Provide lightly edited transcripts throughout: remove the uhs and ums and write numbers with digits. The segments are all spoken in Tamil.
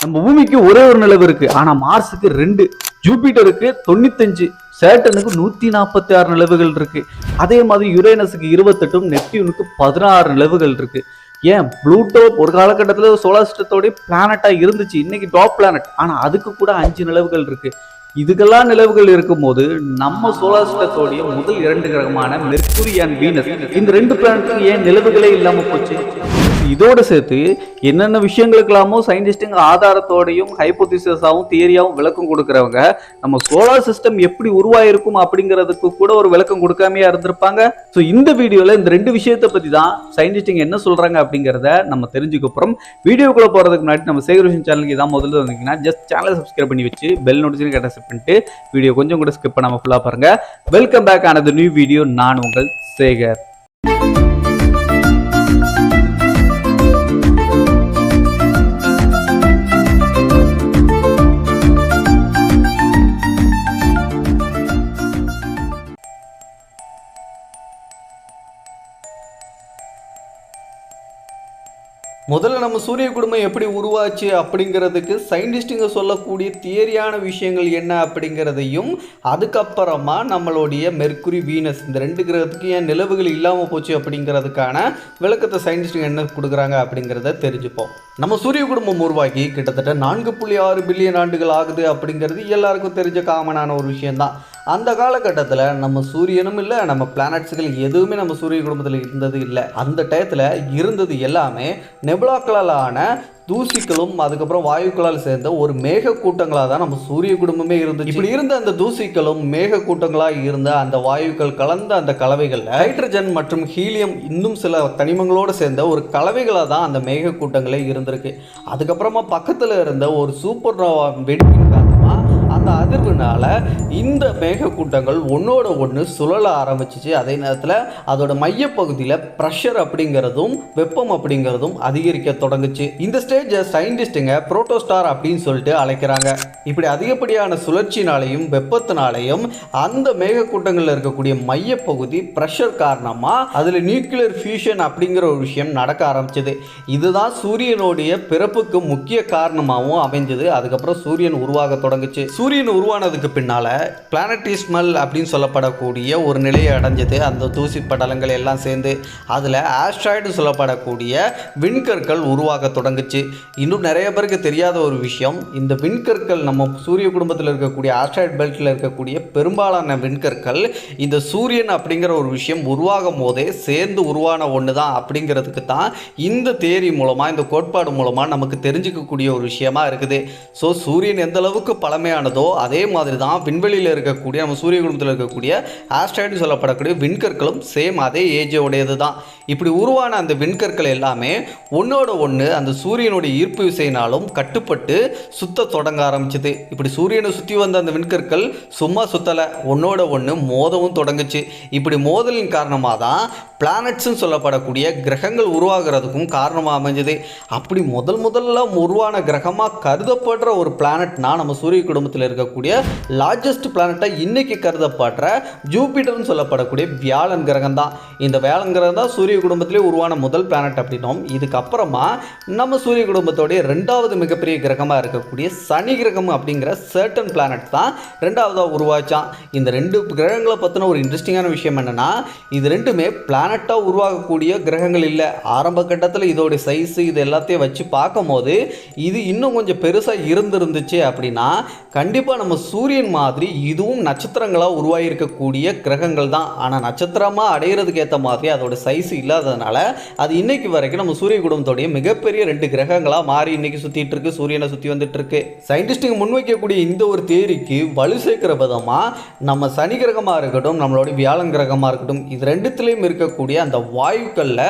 நம்ம பூமிக்கு ஒரே ஒரு நிலவு இருக்கு, ஆனா மார்ஸுக்கு 2, ஜூபிட்டருக்கு 95, சேட்டனுக்கு 146 நிலவுகள் இருக்கு. அதே மாதிரி யுரேனஸுக்கு 28, நெப்டியூனுக்கு 16 நிலவுகள் இருக்கு. ஏன் ப்ளூட்டோ ஒரு காலகட்டத்தில் சோலார் சிஸ்டத்தோடைய பிளானட்டா இருந்துச்சு, இன்னைக்கு டாப் பிளானட், ஆனா அதுக்கு கூட 5 நிலவுகள் இருக்கு. இதுக்கெல்லாம் நிலவுகள் இருக்கும் போது நம்ம சோலார் சிஸ்டத்தோடைய முதல் 2 கிரகமான மெர்க்குரி அண்ட் வீனஸ், இந்த 2 பிளானட்டுக்கு ஏன் நிலவுகளே இல்லாம போச்சு? இதோட சேர்த்து என்னென்ன விஷயங்களுக்கெல்லாமோ சயின்டிஸ்டுங்க ஆதாரத்தோடையும் ஹைப்போதிசிஸாவும் தியரியாவும் விளக்கம் கொடுக்கறவங்க நம்ம சோலார் சிஸ்டம் எப்படி உருவாயிருக்கும் அப்படிங்கிறதுக்கு கூட ஒரு விளக்கம் கொடுக்காமையா இருந்திருப்பாங்க. ஸோ இந்த வீடியோல இந்த 2 விஷயத்தை பத்தி தான் சயின்டிஸ்டுங்க என்ன சொல்றாங்க அப்படிங்கிறத நம்ம தெரிஞ்சுக்க போறோம். வீடியோக்குள்ள போறதுக்கு முன்னாடி நம்ம சேகர் விஷன் சேனலுக்கு இதான் முதல்ல வந்தீங்கன்னா ஜஸ்ட் சேனலை சப்ஸ்கிரைப் பண்ணி வச்சு பெல் நோட்டிஃபிகேஷன் கேட்ட செட் பண்ணிட்டு வீடியோ கொஞ்சம் கூட ஸ்கிப் பண்ணாம ஃபுல்லா பாருங்க. வெல்கம் பேக் ஆனது நியூ வீடியோ. நான் உங்கள் சேகர். முதல்ல நம்ம சூரிய குடும்பம் எப்படி உருவாச்சு அப்படிங்கிறதுக்கு சயின்டிஸ்டுங்க சொல்லக்கூடிய தியரியான விஷயங்கள் என்ன அப்படிங்கிறதையும், அதுக்கப்புறமா நம்மளுடைய மெர்க்குரி வீனஸ் இந்த 2 கிரகத்துக்கு ஏன் நிலவுகள் இல்லாமல் போச்சு அப்படிங்கிறதுக்கான விளக்கத்தை சயின்டிஸ்டுங்க என்ன கொடுக்குறாங்க அப்படிங்கிறத தெரிஞ்சுப்போம். நம்ம சூரிய குடும்பம் உருவாக்கி கிட்டத்தட்ட 4.6 பில்லியன் ஆண்டுகள் ஆகுது அப்படிங்கிறது எல்லாருக்கும் தெரிஞ்ச காமனான ஒரு விஷயம்தான். அந்த காலகட்டத்தில் நம்ம சூரியனும் இல்லை, நம்ம பிளானட்ஸுகள் எதுவுமே நம்ம சூரிய குடும்பத்தில் இருந்தது இல்லை. அந்த டயத்தில் இருந்தது எல்லாமே நெபுலாக்களான தூசிகளும் அதுக்கப்புறம் வாயுக்களால் சேர்ந்த ஒரு மேக கூட்டங்களாக தான் நம்ம சூரிய குடும்பமே இருந்துச்சு. இப்படி இருந்த அந்த தூசிகளும் மேக கூட்டங்களாக இருந்த அந்த வாயுக்கள் கலந்த அந்த கலவைகள் ஹைட்ரஜன் மற்றும் ஹீலியம் இன்னும் சில தனிமங்களோடு சேர்ந்த ஒரு கலவைகளாக தான் அந்த மேக கூட்டங்களே இருந்திருக்கு. அதுக்கப்புறமா பக்கத்தில் இருந்த ஒரு சூப்பர் நோவா வெடிப்பின் காரணமாக அந்த அதிர்வுனால இந்த மேக கூட்டங்கள் ஒன்னோட ஒன்று சுழல ஆரம்பிச்சிச்சு. அதே நேரத்தில் அதோட மையப்பகுதியில் ப்ரெஷர் அப்படிங்கிறதும் வெப்பம் அப்படிங்கிறதும் அதிகரிக்க தொடங்குச்சு. இந்த ஸ்டேஜை சயின்டிஸ்டுங்க புரோட்டோஸ்டார் அப்படின்னு சொல்லிட்டு அழைக்கிறாங்க. இப்படி அதிகப்படியான சுழற்சினாலையும் வெப்பத்தினாலையும் அந்த மேக கூட்டங்களில் இருக்கக்கூடிய மையப்பகுதி ப்ரெஷர் காரணமாக அதில் நியூக்ளியர் ஃபியூஷன் அப்படிங்கிற ஒரு விஷயம் நடக்க ஆரம்பிச்சது. இதுதான் சூரியனுடைய பிறப்புக்கு முக்கிய காரணமாகவும் அமைஞ்சது. அதுக்கப்புறம் சூரியன் உருவாக தொடங்குச்சு. சூரியன் உருவானதுக்கு பின்னால பிளானட்டிஸ்மல் அப்படின்னு சொல்லப்படக்கூடிய ஒரு நிலையை அடைஞ்சது. அந்த தூசி படலங்கள் எல்லாம் சேர்ந்து அதில் ஆஸ்ட்ராய்டு சொல்லப்படக்கூடிய விண்கற்கள் உருவாக தொடங்குச்சு. இன்னும் நிறைய பேருக்கு தெரியாத ஒரு விஷயம், இந்த விண்கற்கள் நம்ம சூரிய குடும்பத்தில் இருக்கக்கூடிய ஆஸ்ட்ராய்டு பெல்ட்டில் இருக்கக்கூடிய பெரும்பாலான விண்கற்கள் இந்த சூரியன் அப்படிங்கிற ஒரு விஷயம் உருவாகும் போதே சேர்ந்து உருவான ஒன்று தான் அப்படிங்கிறதுக்கு தான் இந்த தியரி மூலமாக, இந்த கோட்பாடு மூலமாக நமக்கு தெரிஞ்சுக்கக்கூடிய ஒரு விஷயமா இருக்குது. ஸோ சூரியன் எந்த அளவுக்கு பழமையானதோ அதே மாதிரி தான் விண்வெளியில் இருக்கக்கூடிய நம்ம சூரிய குடும்பத்தில் இருக்கக்கூடிய ஆஸ்ட்ராய்டு சொல்லப்படக்கூடிய விண்கற்களும் சேம் அதே ஏஜ் உடையது தான். இப்படி உருவான அந்த விண்கற்கள் எல்லாமே ஒன்னோட ஒன்று அந்த சூரியனுடைய ஈர்ப்பு விசையினாலும் கட்டுப்பட்டு சுத்த தொடங்க ஆரம்பிச்சது. இப்படி சூரியனை சுற்றி வந்த அந்த விண்கற்கள் சும்மா சுத்தலை, ஒன்னோட ஒன்று மோதவும் தொடங்குச்சு. இப்படி மோதலின் காரணமாக தான் பிளானட்ஸ்ன்னு சொல்லப்படக்கூடிய கிரகங்கள் உருவாகிறதுக்கும் காரணமாக அமைஞ்சது. அப்படி முதல்ல உருவான கிரகமாக கருதப்படுற ஒரு பிளானட்னா நம்ம சூரிய குடும்பத்தில் இருக்கக்கூடிய லார்ஜஸ்ட் பிளானட்டாக இன்னைக்கு கருதப்படுற ஜூபிட்டர்னு சொல்லப்படக்கூடிய வியாழன் கிரகம் தான். இந்த வியாழன் கிரகம் தான் சூரிய குடும்பத்திலே உருவான முதல் பிளானட் அப்படின்னும், இதுக்கப்புறமா நம்ம சூரிய குடும்பத்தோடைய 2வது மிகப்பெரிய கிரகமாக இருக்கக்கூடிய சனி கிரகம் அப்படிங்கிற சர்டன் பிளானட் தான் 2வதாக உருவாச்சான். இந்த 2 கிரகங்களை பற்றின ஒரு இன்ட்ரெஸ்டிங்கான விஷயம் என்னன்னா, இது 2மே பிளானட்டாக உருவாகக்கூடிய கிரகங்கள் இல்லை. ஆரம்ப கட்டத்தில் இதோடைய சைஸு இது எல்லாத்தையும் வச்சு பார்க்கும் போது இது இன்னும் கொஞ்சம் பெருசாக இருந்துச்சு அப்படின்னா கண்டிப்பாக நம்ம சூரியன் மாதிரி இதுவும் நட்சத்திரங்களாக உருவாகியிருக்கக்கூடிய கிரகங்கள் தான். ஆனால் நட்சத்திரமாக அடையிறதுக்கு ஏற்ற மாதிரி அதோட சைஸ் இல்லாததுனால அது இன்னைக்கு வரைக்கும் நம்ம சூரிய குடும்பத்தோடைய மிகப்பெரிய 2 கிரகங்களாக மாறி இன்னைக்கு சுற்றிட்டு இருக்கு, சூரியனை சுற்றி வந்துட்டு இருக்கு. சயின்டிஸ்டுங்க முன்வைக்கக்கூடிய இந்த ஒரு தியரிக்கு வலு சேர்க்கிற விதமாக நம்ம சனி கிரகமாக இருக்கட்டும், நம்மளுடைய வியாழன் கிரகமாக இருக்கட்டும், இது 2த்துலேயும் இருக்கக்கூடிய அந்த வாயுக்களில்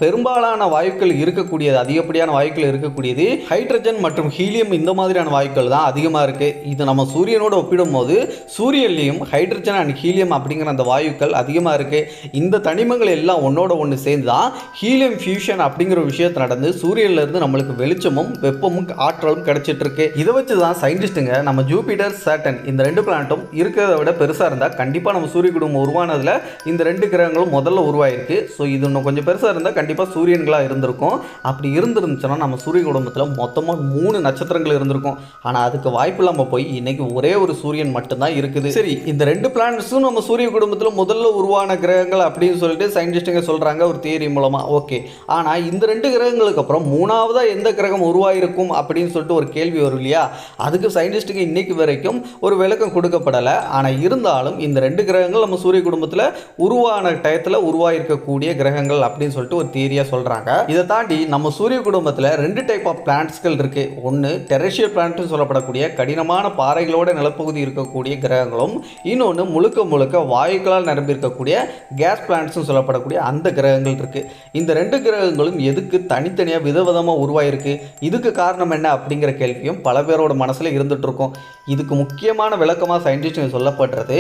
பெரும்பாலான வாயுக்கள் இருக்கக்கூடியது, அதிகப்படியான வாயுக்கள் இருக்கக்கூடியது ஹைட்ரஜன் மற்றும் ஹீலியம் இந்த மாதிரியான வாயுக்கள் தான் அதிகமாக இருக்குது. இது நம்ம சூரியனோட ஒப்பிடும்போது சூரியன்லேயும் ஹைட்ரஜன் அண்ட் ஹீலியம் அப்படிங்கிற அந்த வாயுக்கள் அதிகமாக இருக்குது. இந்த தனிமங்கள் எல்லாம் ஒன்றோட ஒன்று சேர்ந்து தான் ஹீலியம் ஃபியூஷன் அப்படிங்கிற ஒரு விஷயத்தை நடந்து சூரியன்லேருந்து நம்மளுக்கு வெளிச்சமும் வெப்பமும் ஆற்றலும் கிடைச்சிட்டு இருக்கு. இதை வச்சு தான் சயின்டிஸ்ட்டுங்க நம்ம ஜூபிட்டர் சாட்டர்ன் இந்த 2 பிளானட்டும் இருக்கிறத விட பெருசாக இருந்தால் கண்டிப்பாக நம்ம சூரிய குடும்பம் உருவானதில் இந்த 2 கிரகங்களும் முதல்ல உருவாயிருக்கு. ஸோ இது இன்னும் கொஞ்சம் பெருசாக இருந்தால் கண்டிப்பாக சூரியன்களாக இருந்திருக்கும். அப்படி இருந்துருந்துச்சுன்னா நம்ம சூரிய குடும்பத்தில் மொத்தமாக 3 நட்சத்திரங்கள் இருந்திருக்கும். ஆனால் அதுக்கு வாய்ப்பு இல்லாமல் போய் இன்னைக்கு ஒரே ஒரு சூரியன் மட்டும்தான் இருக்குது. சரி, இந்த 2 பிளானட்ஸும் நம்ம சூரிய குடும்பத்தில் முதல்ல உருவான கிரகங்கள் அப்படின்னு சொல்லிட்டு சயின்டிஸ்ட்டுங்க சொல்கிறாங்க ஒரு தியரி மூலமாக. ஓகே, ஆனால் இந்த 2 கிரகங்களுக்கு அப்புறம் 3ஆவதாக எந்த கிரகம் உருவாயிருக்கும் அப்படின்னு சொல்லிட்டு ஒரு கேள்வி வரும் இல்லையா? அதுக்கு சயின்டிஸ்ட்டுங்க இன்னைக்கு வரைக்கும் ஒரு விளக்கம் கொடுக்கப்படலை. ஆனால் இருந்தாலும் இந்த 2 கிரகங்கள் நம்ம சூரிய குடும்பத்தில் உருவான டயத்தில் உருவாயிருக்கக்கூடிய கிரகங்கள் அப்படின்னு சொல்லிட்டு ஒரு தியரியாக சொல்கிறாங்க. இதை தாண்டி நம்ம சூரிய குடும்பத்தில் 2 டைப் ஆஃப் பிளானட்ஸ்கள் இருக்குது. ஒன்று டெரேஷியல் பிளானட்னு சொல்லப்படக்கூடிய கடினமான பாறைகளோட நிலப்பகுதி இருக்கக்கூடிய கிரகங்களும், இன்னொன்று முழுக்க முழுக்க வாயுக்களால் நிரம்பியிருக்கக்கூடிய கேஸ் பிளானட்ஸ்னு சொல்லப்படக்கூடிய அந்த கிரகங்கள் இருக்குது. இந்த 2 கிரகங்களும் எதுக்கு தனித்தனியாக விதவிதமாக உருவாயிருக்கு, இதுக்கு காரணம் என்ன அப்படிங்கிற கேள்வியும் பல பேரோட மனசில் இருந்துட்டு இருக்கும். இதுக்கு முக்கியமான விளக்கமாக சயின்டிஸ்ட்டுங்க சொல்லப்படுறது,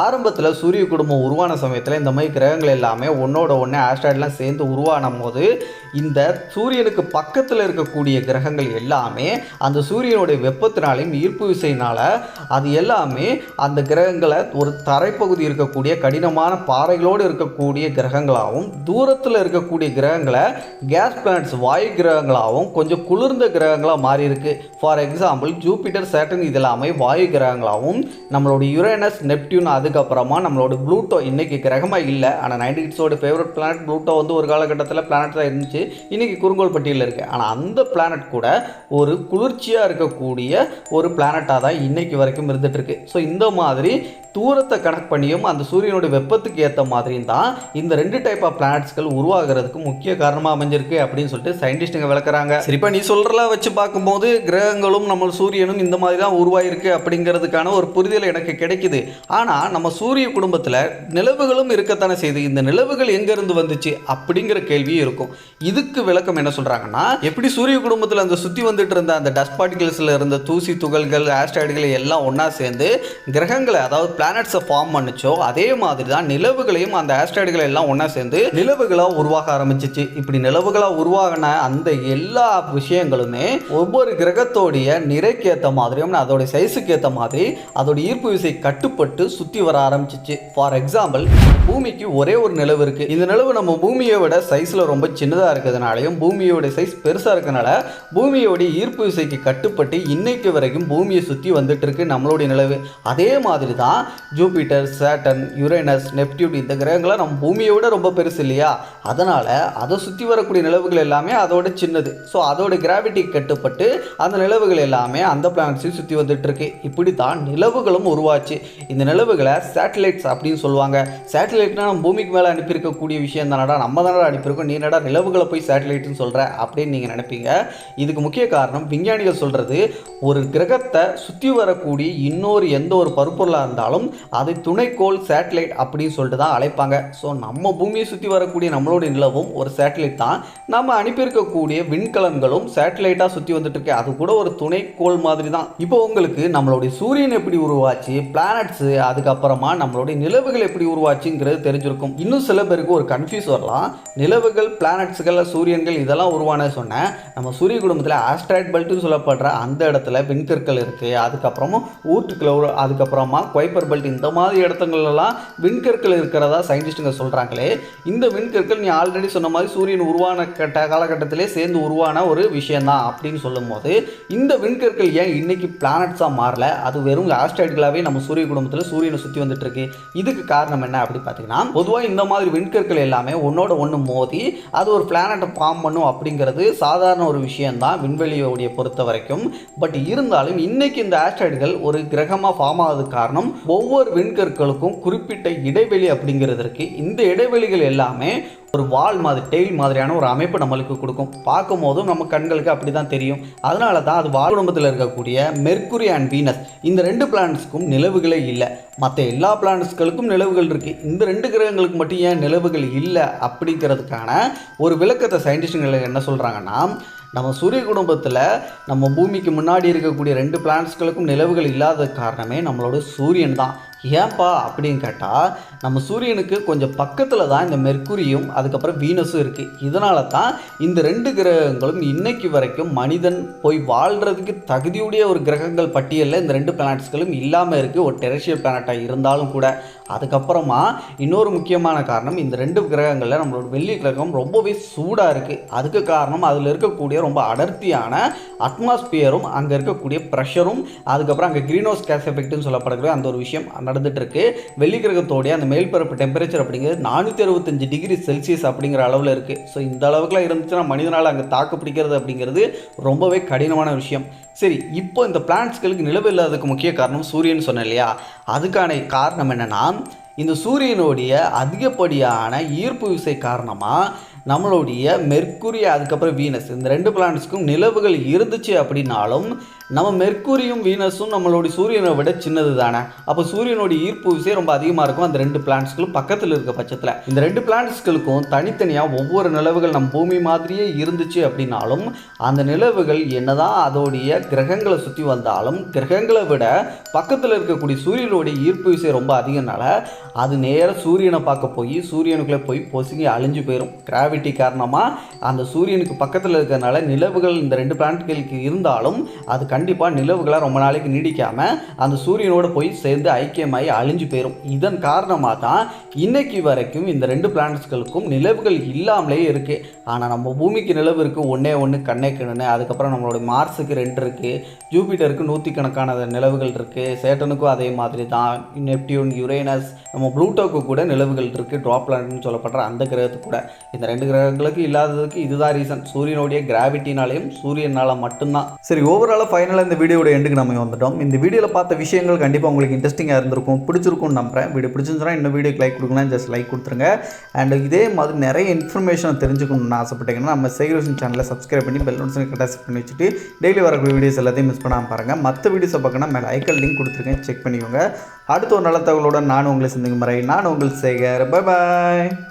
ஆரம்பத்தில் சூரிய குடும்பம் உருவான சமயத்தில் இந்த மாதிரி கிரகங்கள் எல்லாமே ஒன்றோட ஒன்று ஆஸ்ட்ராய்டெலாம் சேர்ந்து உருவான போது இந்த சூரியனுக்கு பக்கத்தில் இருக்கக்கூடிய கிரகங்கள் எல்லாமே அந்த சூரியனுடைய வெப்பத்தினாலையும் ஈர்ப்பு விசையினால் அது எல்லாமே அந்த கிரகங்களை ஒரு தரைப்பகுதி இருக்கக்கூடிய கடினமான பாறைகளோடு இருக்கக்கூடிய கிரகங்களாகவும், தூரத்தில் இருக்கக்கூடிய கிரகங்களை கேஸ் பிளானட்ஸ் வாயு கிரகங்களாகவும் கொஞ்சம் குளிர்ந்த கிரகங்களாக மாறி இருக்கு. ஃபார் எக்ஸாம்பிள் ஜூபிட்டர் சாட்டர்ன் இதெல்லாமே வாயு கிரகங்களாகவும், நம்மளோட யுரேனஸ் நெப்டியூன் அதுக்கப்புறமா நம்மளோட ப்ளூட்டோ இன்னைக்கு கிரகமாக இல்லை. ஆனால் 90s ஃபேவரட் பிளானட் ப்ளூட்டோ வந்து ஒரு காலகட்டத்தில் பிளானட் தான் இருந்துச்சு, இன்னைக்கு குறுங்கோள் பட்டியலில் இருக்குது. ஆனால் அந்த பிளானட் கூட ஒரு குளிர்ச்சியாக இருக்கக்கூடிய ஒரு பிளானட்டாக தான் இன்னைக்கு வரைக்கும் இருந்துட்டு இருக்கு. ஸோ இந்த மாதிரி தூரத்தை கனெக்ட் பண்ணியும் அந்த சூரியனுடைய வெப்பத்துக்கு ஏற்ற மாதிரியும் தான் இந்த 2 டைப் ஆஃப் பிளானட்ஸ்கள் உருவாகிறதுக்கு முக்கிய காரணமாக அமைஞ்சிருக்கு அப்படின்னு சொல்லிட்டு சயின்டிஸ்ட்டுங்க விளக்குறாங்க. சரிப்பா, நீ சொல்கிறலாம் வச்சு பார்க்கும்போது கிரகங்களும் நம்ம சூரியனும் இந்த மாதிரி தான் உருவாயிருக்கு அப்படிங்கிறதுக்கான ஒரு புரிதல் எனக்கு கிடைக்குது. ஆனால் நம்ம சூரிய குடும்பத்தில் நிலவுகளும் இருக்கத்தானே செய்யுது. இந்த நிலவுகள் எங்கேருந்து வந்துச்சு அப்படிங்கிற கேள்வி இருக்கும். இதுக்கு விளக்கம் என்ன சொல்கிறாங்கன்னா, எப்படி சூரிய குடும்பத்தில் அந்த சுற்றி வந்துட்டு இருந்த அந்த டஸ்ட் பார்ட்டிகல்ஸில் இருந்த தூசி துகள்கள் ஆஸ்ட்ராய்டுகள் எல்லாம் ஒன்றா சேர்ந்து கிரகங்களை அதாவது பிளானட்ஸை ஃபார்ம் பண்ணுச்சோ, அதே மாதிரி தான் நிலவுகளையும் அந்த ஆஸ்ட்ராய்டுகள் எல்லாம் ஒன்றா சேர்ந்து நிலவுகளாக உருவாக ஆரம்பிச்சிச்சு. இப்படி நிலவுகளாக உருவாகின அந்த எல்லா விஷயங்களுமே ஒவ்வொரு கிரகத்தோடைய நிறைக்கு ஏற்ற மாதிரியும் அதோடைய சைஸுக்கு ஏற்ற மாதிரி அதோட ஈர்ப்பு விசை கட்டுப்பட்டு சுற்றி வர ஆரம்பிச்சிச்சு. ஃபார் எக்ஸாம்பிள், பூமிக்கு ஒரே ஒரு நிலவு இருக்குது. இந்த நிலவு நம்ம பூமியை விட சைஸில் ரொம்ப சின்னதாக இருக்கிறதுனாலையும் பூமியோட சைஸ் பெருசாக இருக்கிறதுனால பூமியோடைய ஈர்ப்பு விசைக்கு கட்டுப்பட்டு இன்னைக்கு வரைக்கும் பூமியை சுற்றி வந்துட்டு இருக்கு நம்மளுடைய நிலவு. அதே மாதிரி தான் ஜூபிட்டர், சாட்டர்ன், யுரேனஸ், நெப்டியூன் இந்த கிரகங்களை நம்ம பூமியை விட ரொம்ப பெருசு இல்லையா? அதனால் அதை சுற்றி வரக்கூடிய நிலவுகள் எல்லாமே அதோட சின்னது. ஸோ அதோட கிராவிட்டி கட்டுப்பட்டு அந்த நிலவுகள் எல்லாமே அந்த பிளானட்ஸையும் சுற்றி வந்துட்டு இருக்கு. இப்படி தான் நிலவுகளும் உருவாச்சு. இந்த நிலவுகளை சேட்டலைட்ஸ் அப்படின்னு சொல்லுவாங்க. சேட்டலைட்னா நம்ம பூமிக்கு மேலே அனுப்பியிருக்கக்கூடிய விஷயம் தானடா, நம்ம தானடா அனுப்பியிருக்கோம், நீ என்னடா நிலவுகளை போய் சேட்டலைட்னு சொல்கிற அப்படின்னு நீங்கள் நினைப்பீங்க. இதுக்கு முக்கிய காரணம் விஞ்ஞானிகள் சொல்கிறது, ஒரு கிரகத்தை சுற்றி வரக்கூடிய இன்னொரு எந்த ஒரு பருப்பொருளாக இருந்தாலும் அதை துணைக்கோள் சேட்டலைட் அப்படின்னு சொல்லிட்டு தான் அழைப்பாங்க. ஸோ நம்ம பூமியை சுற்றி வரக்கூடிய நம்மளுடைய நிலவும் ஒரு சேட்டலைட் தான். நம்ம அனுப்பியிருக்கக்கூடிய விண்கலன்களும் சேட்டலைட்டாக சுற்றி வந்துட்டு இருக்கு. அது கூட ஒரு துணைக்கோள் மாதிரி தான். இப்போ உங்களுக்கு நம்மளுடைய சூரியன் எப்படி உருவாச்சு, பிளானட்ஸு, அதுக்கப்புறமா நம்மளுடைய நிலவுகள் எப்படி உருவாச்சுங்கிறது தெரிஞ்சிருக்கும். இன்னும் சில பேருக்கு ஒரு கன்ஃபியூஸ் வரலாம். நிலவுகள், பிளானட்ஸுகள், சூரியன்கள் இதெல்லாம் உருவான சொன்னேன். நம்ம சூரிய குடும்பத்தில் ஆஸ்ட்ராய்ட் பெல்ட்னு சொல்லப்படுற அந்த இடத்துல விண்கற்கள் இருக்குது. அதுக்கப்புறமா ஊர்ட்டுக்கள், அதுக்கப்புறமா குவைப்பர் பெல்ட் இந்த மாதிரி இடத்துங்களெல்லாம் விண்கற்கள் இருக்கிறதா சயின்டிஸ்ட்டுங்க சொல்கிறாங்களே. இந்த விண்கற்கள் நீ ஆல்ரெடி சொன்ன மாதிரி சூரியன் உருவான காலகட்டத்திலே சேர்ந்து உருவான ஒரு விஷயந்தான் அப்படின்னு சொல்லும் போது இந்த விண்கற்கள் ஏன் இன்னைக்கு பிளானட்ஸாக மாறல, அது வெறும் ஆஸ்ட்ராய்டுகளாகவே நம்ம சூரிய குடும்பத்தில் சூரியனை சுற்றி வந்துட்டு இருக்கு. இதுக்கு காரணம் என்ன அப்படி பார்த்தீங்கன்னா, பொதுவாக இந்த மாதிரி விண்கற்கள் எல்லாமே ஒன்னோட ஒன்று மோதி அது ஒரு பிளானட்டை ஃபார்ம் பண்ணும் அப்படிங்கிறது சாதாரண ஒரு விஷயந்தான் விண்வெளியோடைய பொறுத்த வரைக்கும். பட் இருந்தாலும் இன்னைக்கு இந்த ஆஸ்ட்ராய்டுகள் ஒரு கிரகமாக ஃபார்ம் ஆகுறதுக்கு காரணம் ஒவ்வொரு விண்கற்களுக்கும் குறிப்பிட்ட இடைவெளி அப்படிங்கிறது இருக்கு. இந்த இடைவெளிகள் எல்லாமே ஒரு வால் மாதிரி, டெய்ல் மாதிரியான ஒரு அமைப்பு நம்மளுக்கு கொடுக்கும். பார்க்கும் போதும் நம்ம கண்களுக்கு அப்படி தான் தெரியும். அதனால தான் அது வால் குடும்பத்தில் இருக்கக்கூடிய மெர்க்குரி அண்ட் வீனஸ் இந்த 2 பிளானட்ஸ்க்கும் நிலவுகளே இல்லை. மற்ற எல்லா பிளானட்ஸ்களுக்கும் நிலவுகள் இருக்குது. இந்த 2 கிரகங்களுக்கு மட்டும் ஏன் நிலவுகள் இல்லை அப்படிங்கிறதுக்கான ஒரு விளக்கத்தை சயின்டிஸ்டுகள் என்ன சொல்கிறாங்கன்னா, நம்ம சூரிய குடும்பத்தில் நம்ம பூமிக்கு முன்னாடி இருக்கக்கூடிய 2 பிளானட்ஸ்களுக்கும் நிலவுகள் இல்லாத காரணமே நம்மளோட சூரியன் தான். ஏன்பா அப்படின்னு கேட்டால், நம்ம சூரியனுக்கு கொஞ்சம் பக்கத்தில் தான் இந்த மெர்க்குரியும் அதுக்கப்புறம் வீனஸும் இருக்குது. இதனால தான் இந்த 2 கிரகங்களும் இன்னைக்கு வரைக்கும் மனிதன் போய் வாழ்கிறதுக்கு தகுதியுடைய ஒரு கிரகங்கள் பட்டியலில் இந்த 2 பிளானட்ஸ்களும் இல்லாமல் இருக்குது, ஒரு டெரேஷியல் பிளானட்டாக இருந்தாலும் கூட. அதுக்கப்புறமா இன்னொரு முக்கியமான காரணம், இந்த 2 கிரகங்களில் நம்மளோட வெள்ளி கிரகம் ரொம்பவே சூடாக இருக்குது. அதுக்கு காரணம் அதில் இருக்கக்கூடிய ரொம்ப அடர்த்தியான அட்மாஸ்பியரும் அங்கே இருக்கக்கூடிய ப்ரெஷரும் அதுக்கப்புறம் அங்கே க்ரீன் ஹவுஸ் கேஸ் எஃபெக்ட்னு சொல்லப்படக்கூடிய அந்த ஒரு விஷயம் நடந்துட்டு இருக்கு. வெள்ளி கிரகத்தோடைய அந்த மேல்பரப்பு டெம்பரேச்சர் அப்படிங்கிறது 465 டிகிரி செல்சியஸ் அப்படிங்கிற அளவில் இருக்குது. ஸோ இந்த அளவுக்குலாம் இருந்துச்சுன்னா மனிதனால் அங்கே தாக்கு பிடிக்கிறது அப்படிங்கிறது ரொம்பவே கடினமான விஷயம். சரி, இப்போ இந்த பிளானட்ஸ்களுக்கு நிலவு இல்லாததுக்கு முக்கிய காரணம் சூரியன் சொன்னேன் இல்லையா? அதுக்கான காரணம் என்னென்னா, இந்த சூரியனுடைய அதிகப்படியான ஈர்ப்பு விசை காரணமாக நம்மளுடைய மெர்க்குரி அதுக்கப்புறம் வீனஸ் இந்த 2 பிளானட்ஸ்க்கும் நிலவுகள் இருந்துச்சு அப்படின்னாலும் நம்ம மெர்க்குரியும் வீனஸும் நம்மளுடைய சூரியனை விட சின்னது தானே. அப்போ சூரியனுடைய ஈர்ப்பு விசை ரொம்ப அதிகமாக இருக்கும் அந்த 2 பிளானட்ஸ்களும் பக்கத்தில் இருக்க பட்சத்தில். இந்த 2 பிளானட்ஸ்களுக்கும் தனித்தனியாக ஒவ்வொரு நிலவுகள் நம்ம பூமி மாதிரியே இருந்துச்சு அப்படின்னாலும் அந்த நிலவுகள் என்னதான் அதோடைய கிரகங்களை சுற்றி வந்தாலும் கிரகங்களை விட பக்கத்தில் இருக்கக்கூடிய சூரியனுடைய ஈர்ப்பு விசை ரொம்ப அதிகனால அது நேராக சூரியனை பார்க்க போய் சூரியனுக்குள்ளே போய் பொசுங்கி அழிஞ்சு போயிடும். கிராவிட்டி காரணமாக அந்த சூரியனுக்கு பக்கத்தில் இருக்கிறதுனால நிலவுகள் இந்த 2 பிளானட்களுக்கு இருந்தாலும் அது கண்டிப்பாக நிலவுகளாக ரொம்ப நாளைக்கு நீடிக்காமல் அந்த சூரியனோடு போய் சேர்ந்து ஐக்கியமாகி அழிஞ்சு போயிடும். இதன் காரணமாக தான் இன்னைக்கு வரைக்கும் இந்த 2 பிளானட்ஸ்களுக்கும் நிலவுகள் இல்லாமலே இருக்குது. ஆனால் நம்ம பூமிக்கு நிலவு இருக்குது ஒன்றே ஒன்று கண்ணே கண்ணு. அதுக்கப்புறம் நம்மளோட மார்ஸுக்கு 2 இருக்குது, ஜூபிட்டருக்கு 100கணக்கான நிலவுகள் இருக்குது, சேட்டனுக்கும் அதே மாதிரி தான், நெப்டியூன், யுரேனஸ், நம்ம ப்ளூட்டோக்கு கூட நிலவுகள் இருக்குது, ட்ராப் பிளானட்னு சொல்லப்படுற அந்த கிரகத்துக்கு கூட. இந்த 2 கிரகங்களுக்கு இல்லாததுக்கு இதுதான் ரீசன், சூரியனுடைய கிராவிட்டினாலையும் சூரியனால் மட்டும்தான். சரி, ஓவராலாக ஃபைனலாக இந்த வீடியோட எண்டுக்கு நம்ம வந்துட்டோம். இந்த வீடியோவில் பார்த்த விஷயங்கள் கண்டிப்பாக உங்களுக்கு இன்ட்ரெஸ்டிங்காக இருந்திருக்கும், பிடிச்சிருக்கும்னு நம்புறேன். வீடியோ பிடிச்சிருந்துச்சுன்னா இந்த வீடியோக்கு லைக் கொடுக்கலாம், ஜஸ்ட் லைக் கொடுத்துருங்க. அண்ட் இதே மாதிரி நிறைய இன்ஃபர்மேஷனை தெரிஞ்சுக்கணும்னு ஆசைப்பட்டீங்கன்னா நம்ம சேகரோஷன் சேனலை சப்ஸ்கிரைப் பண்ணி பெல் நோட்டிஃபிகேஷனை கரெக்டாக செட் பண்ணி வச்சுட்டு டெய்லி வரக்கூடிய வீடியோஸ் எல்லாத்தையும் மிஸ் பண்ணாமல் பாருங்கள். மற்ற வீடியோஸை பார்க்கணும் மேலே ஐக்கல் லிங்க் கொடுத்துருக்கேன், செக் பண்ணிக்கோங்க. அடுத்த ஒரு நல்ல தகவலோட நான் உங்களை சந்திக்கும் முறை நான் உங்கள் சேகர். Bye bye.